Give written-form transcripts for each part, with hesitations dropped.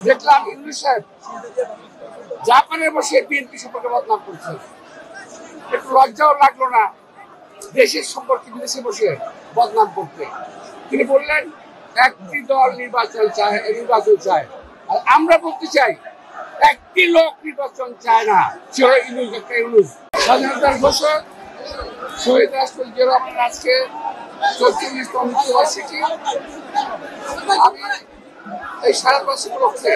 দেখলাম ইউনূস সাহেব জাপানে বসে বিএনপি সম্পর্কে বদনাম করছে। একটু লজ্জাও লাগলো না দেশের সম্পর্কে বিদেশে বসে বদনাম করতে? তিনি বললেন একটি দল নির্বাচন চায়, আর আমরা বলতে চাই একটি লোক নির্বাচন চায় না, সে হলো ইউনূস। স্বাধীনতার ঘোষক শহীদ রাষ্ট্রপতি জিয়া রহমান আজকে ৪৪তম মৃত্যুবার্ষিকী। আমি এই সারাবার্ষিক উপলক্ষে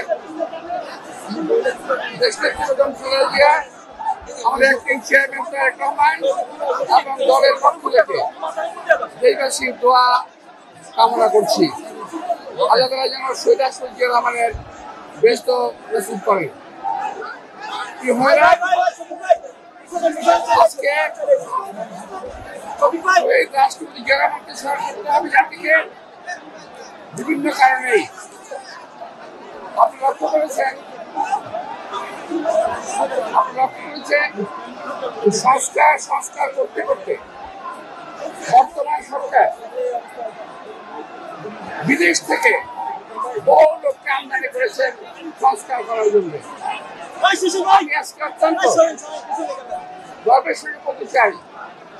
দেশের প্রধান খালেদা জিয়া, আমাদের অ্যাক্টিং চেয়ারম্যান তারেক রহমান এবং দলের পক্ষ থেকে দেশবাসীর দোয়া কামনা করছি। আল্লাহ তাআলা যেন শহীদ রাষ্ট্রপতি জিয়া রহমানের ব্যস্ত নসিব করে। আজকে শহীদ রাষ্ট্রপতি জিয়া রহমানকে স্মরণ করতে হবে জাতিকে বিভিন্ন কারণেই। আপনি লক্ষ্য করেছেন সংস্কার করতে করতে বর্তমান সরকার বিদেশ থেকে বহু লোককে আমদানি করেছেন সংস্কার করার জন্য। আমি আজকে অত্যন্ত গর্বের সঙ্গে বলতে চাই,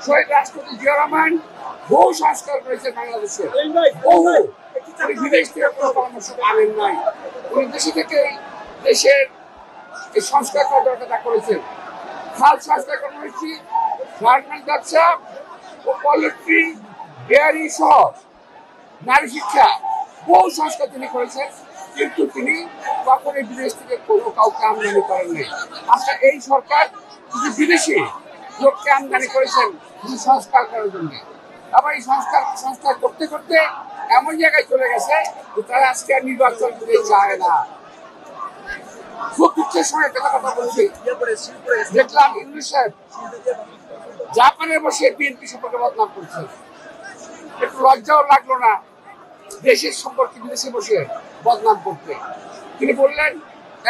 শহীদ রাষ্ট্রপতি জিয়া রহমান বহু সংস্কার করেছেন বাংলাদেশে, বহু। উনি বিদেশ থেকে কোনো পরামর্শ আনেন নাই, উনি দেশে থেকেই দেশের এই সংস্কার করার দরকার করেছেন। খাল সংস্কার করা হয়েছে, গার্মেন্টস ব্যবসা ও পোল্ট্রি ডেয়ারি সহ নারী শিক্ষা, বহু সংস্কার তিনি করেছেন, কিন্তু তিনি কখনোই বিদেশ থেকে কোনো কাউকে আমদানি করেন নাই। আজকে এই সরকার কিছু বিদেশি লোককে আমদানি করেছেন সংস্কার করার জন্য। আবার এই সংস্কার করতে করতে এমন জায়গায় চলে গেছে যে তারা আজকে আর নির্বাচন করতে চায় না। খুব দুঃখের সঙ্গে একটা কথা বলছি, দেখলাম ইউনূস সাহেব জাপানে বসে বিএনপি সম্পর্কে বদনাম করছে। একটু লজ্জাও লাগলো না দেশের সম্পর্কে বিদেশে বসে বদনাম করতে? তিনি বললেন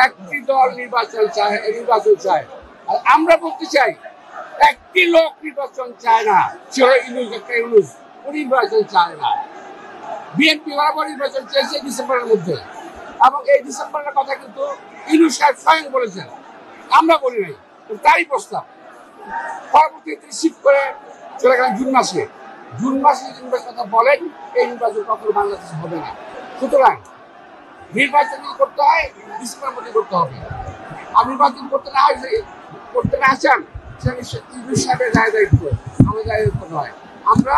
একটি দল নির্বাচন চায়, আর আমরা বলতে চাই একটি লোক নির্বাচন চায় না, সে হলো ইউনূস। উনি নির্বাচন চায় না। বিএনপি বরাবর নির্বাচন চেয়েছে ডিসেম্বরের মধ্যে, এবং এই ডিসেম্বরের কথা কিন্তু ইউনূস সাহেব স্বয়ং বলেছেন, আমরা বলি নাই, তারই প্রস্তাব। পরবর্তীতে তিনি শিফট করে চলে গেলেন জুন মাসে নির্বাচনের কথা বলেন, এই নির্বাচন কখনো বাংলাদেশে হবে না। সুতরাং নির্বাচন করতে হয় ডিসেম্বরের মধ্যে করতে হবে। আর নির্বাচন করতে না চান ইউনূস সাহেবের দায়িত্ব, আমাদের দায়িত্ব নয়। আমরা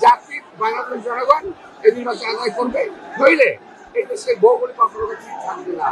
জাতি বাংলাদেশ জনগণ এই নির্বাচন আদায় করবে, নইলে এই দেশের ভৌগোলিক অগ্রগতি থাকবে না।